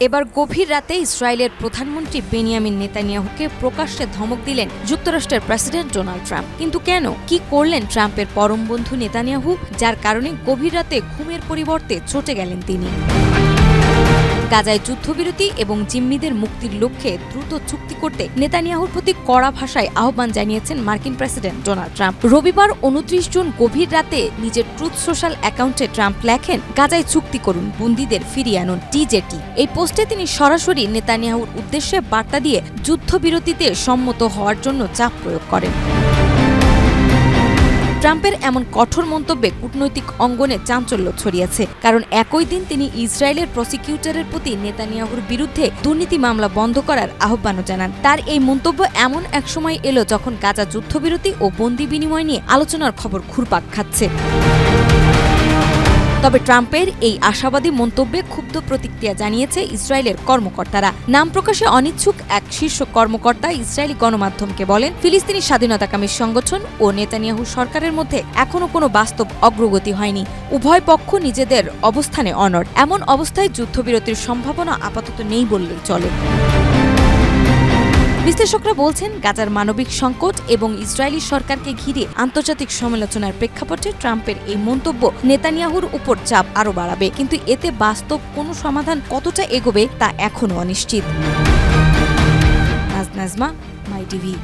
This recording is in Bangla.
এবার গভীর রাতে ইসরায়েলের প্রধানমন্ত্রী বেনিয়ামিন নেতানিয়াহুকে প্রকাশ্যে ধমক দিলেন যুক্তরাষ্ট্রের প্রেসিডেন্ট ডোনাল্ড ট্রাম্প। কিন্তু কেন, কি করলেন ট্রাম্পের পরম বন্ধু নেতানিয়াহু, যার কারণে গভীর রাতে ঘুমের পরিবর্তে চটে গেলেন তিনি? গাজায় যুদ্ধবিরতি এবং জিম্মিদের মুক্তির লক্ষ্যে দ্রুত চুক্তি করতে নেতানিয়াহুর প্রতি কড়া ভাষায় আহ্বান জানিয়েছেন মার্কিন প্রেসিডেন্ট ডোনাল্ড ট্রাম্প। রবিবার 29 জুন গভীর রাতে নিজের ট্রুথ সোশ্যাল অ্যাকাউন্টে ট্রাম্প লেখেন, গাজায় চুক্তি করুন, বন্দীদের ফিরিয়ে আনুন, টিজেটি। এই পোস্টে তিনি সরাসরি নেতানিয়াহুর উদ্দেশ্যে বার্তা দিয়ে যুদ্ধবিরতিতে সম্মত হওয়ার জন্য চাপ প্রয়োগ করেন। ট্রাম্পের এমন কঠোর মন্তব্যে কূটনৈতিক অঙ্গনে চাঞ্চল্য ছড়িয়েছে, কারণ একই দিন তিনি ইসরায়েলের প্রসিকিউটরের প্রতি নেতানিয়াহুর বিরুদ্ধে দুর্নীতি মামলা বন্ধ করার আহ্বানও জানান। তার এই মন্তব্য এমন এক সময় এলো যখন গাজা যুদ্ধবিরতি ও বন্দি বিনিময় নিয়ে আলোচনার খবর ঘুরপাক খাচ্ছে। তবে ট্রাম্পের এই আশাবাদী মন্তব্যে ক্ষুব্ধ প্রতিক্রিয়া জানিয়েছে ইসরায়েলের কর্মকর্তারা। নাম প্রকাশে অনিচ্ছুক এক শীর্ষ কর্মকর্তা ইসরায়েলি গণমাধ্যমকে বলেন, ফিলিস্তিনি স্বাধীনতাকামী সংগঠন ও নেতানিয়াহু সরকারের মধ্যে এখনও কোনো বাস্তব অগ্রগতি হয়নি। উভয় পক্ষ নিজেদের অবস্থানে অনড়। এমন অবস্থায় যুদ্ধবিরতির সম্ভাবনা আপাতত নেই বললেই চলে। বিশ্লেষকরা বলছেন, গাজার মানবিক সংকট এবং ইসরায়েলি সরকারকে ঘিরে আন্তর্জাতিক সমালোচনার প্রেক্ষাপটে ট্রাম্পের এই মন্তব্য নেতানিয়াহুর উপর চাপ আরও বাড়াবে। কিন্তু এতে বাস্তব কোনো সমাধান কতটা এগোবে তা এখনও অনিশ্চিত। নাজমা, মাই টিভি।